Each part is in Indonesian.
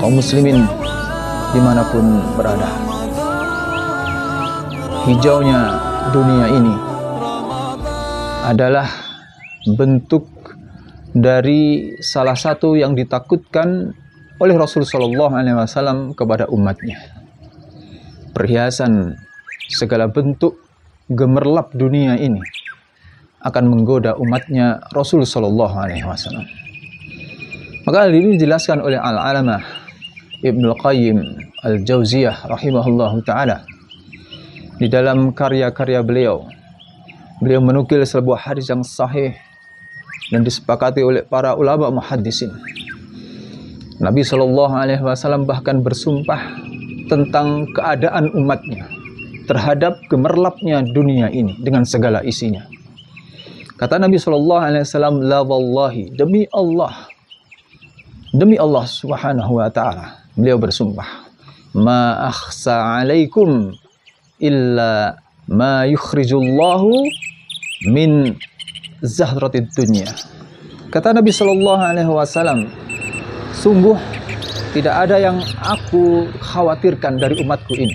kaum muslimin dimanapun berada. Hijaunya dunia ini adalah bentuk dari salah satu yang ditakutkan oleh Rasul Shallallahu Alaihi Wasallam kepada umatnya. Perhiasan segala bentuk gemerlap dunia ini akan menggoda umatnya Rasul Shallallahu Alaihi Wasallam. Maka hal ini dijelaskan oleh Al-Alamah Ibnu Qayyim Al-Jauziyah rahimahullahu ta'ala di dalam karya-karya beliau. Beliau menukil sebuah hadis yang sahih dan disepakati oleh para ulama muhaddisin. Nabi Shallallahu Alaihi Wasallam bahkan bersumpah tentang keadaan umatnya terhadap gemerlapnya dunia ini dengan segala isinya. Kata Nabi Shallallahu Alaihi Wasallam, la wallahi, demi Allah Subhanahu wa Ta'ala, beliau bersumpah, ma akhsa alaikum illa ma yukhrijullahu min zahratid dunya. Kata Nabi Shallallahu Alaihi Wasallam, sungguh tidak ada yang aku khawatirkan dari umatku ini,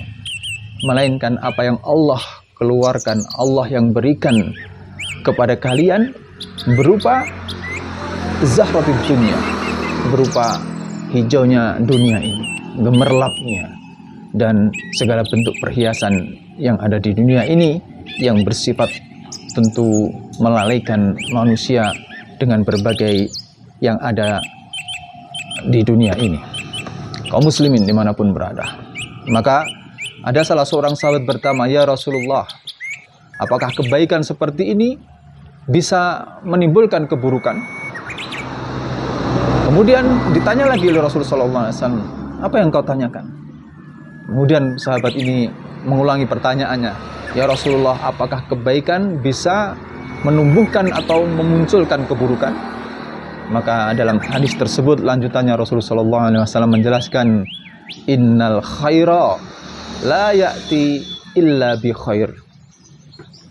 melainkan apa yang Allah keluarkan, Allah yang berikan kepada kalian berupa zahratid dunya, berupa hijaunya dunia ini, gemerlapnya, dan segala bentuk perhiasan yang ada di dunia ini yang bersifat tentu melalaikan manusia dengan berbagai yang ada di dunia ini. Kaum muslimin dimanapun berada. Maka ada salah seorang sahabat bertanya, ya Rasulullah, apakah kebaikan seperti ini bisa menimbulkan keburukan? Kemudian ditanya lagi oleh Rasulullah SAW, apa yang kau tanyakan? Kemudian sahabat ini mengulangi pertanyaannya, ya Rasulullah, apakah kebaikan bisa menumbuhkan atau memunculkan keburukan? Maka dalam hadis tersebut lanjutannya Rasulullah SAW menjelaskan, innal khaira la ya'ti illa bi khair,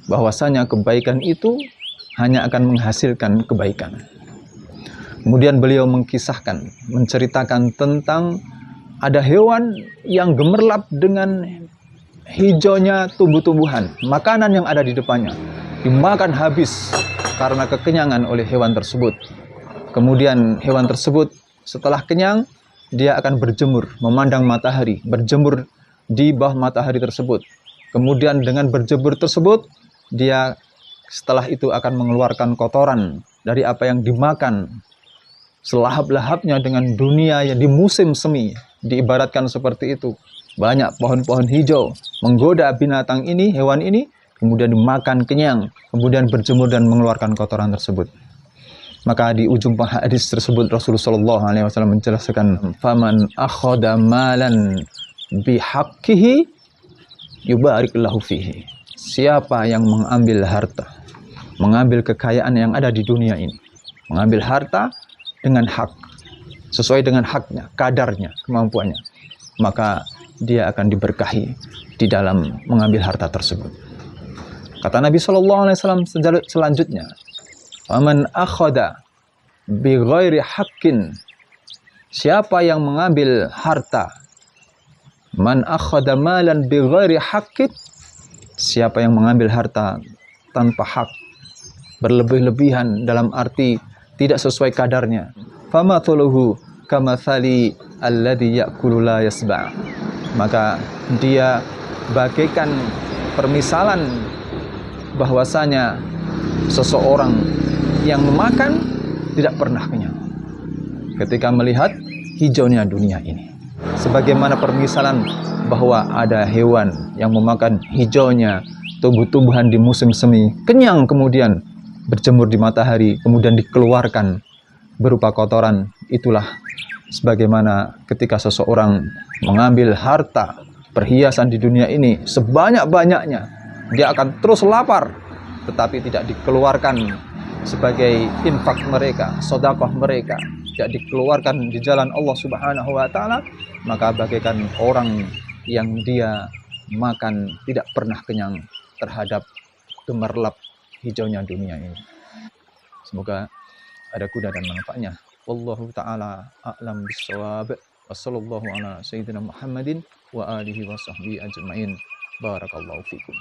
bahwasanya kebaikan itu hanya akan menghasilkan kebaikan. Kemudian beliau mengisahkan, menceritakan tentang ada hewan yang gemerlap dengan hijaunya tumbuh-tumbuhan, makanan yang ada di depannya dimakan habis karena kekenyangan oleh hewan tersebut. Kemudian hewan tersebut setelah kenyang, dia akan berjemur, memandang matahari, berjemur di bawah matahari tersebut. Kemudian dengan berjemur tersebut, dia setelah itu akan mengeluarkan kotoran dari apa yang dimakan. Selahap-lahapnya dengan dunia yang di musim semi, diibaratkan seperti itu. Banyak pohon-pohon hijau menggoda binatang ini, hewan ini, kemudian dimakan kenyang, kemudian berjemur dan mengeluarkan kotoran tersebut. Maka di ujung hadis tersebut Rasulullah SAW menjelaskan, faman akhadha malan bihaqqihi yubarik lahu fihi. Siapa yang mengambil harta, mengambil kekayaan yang ada di dunia ini, mengambil harta dengan hak, sesuai dengan haknya, kadarnya, kemampuannya, maka dia akan diberkahi di dalam mengambil harta tersebut. Kata Nabi SAW selanjutnya, faman akhadha bi ghairi haqqin, siapa yang mengambil harta, man akhadha malan bi ghairi haqqin, siapa yang mengambil harta tanpa hak, berlebih-lebihan dalam arti tidak sesuai kadarnya, famathaluhu kamathali alladhi ya'kulu la yasba', maka dia bagaikan permisalan bahwasanya seseorang yang memakan tidak pernah kenyang ketika melihat hijaunya dunia ini. Sebagaimana permisalan bahwa ada hewan yang memakan hijaunya tumbuh-tumbuhan di musim semi, kenyang, kemudian berjemur di matahari, kemudian dikeluarkan berupa kotoran. Itulah sebagaimana ketika seseorang mengambil harta, perhiasan di dunia ini sebanyak-banyaknya, dia akan terus lapar, tetapi tidak dikeluarkan sebagai infak mereka, sedekah mereka, tidak dikeluarkan di jalan Allah Subhanahu wa Ta'ala, maka bagaikan orang yang dia makan tidak pernah kenyang terhadap gemerlap hijaunya dunia ini. Semoga ada guna dan manfaatnya. Wallahu ta'ala a'lam bissawab. Wassallallahu ala sayyidina Muhammadin wa alihi wa sahbihi ajma'in. Barakallahu fikum.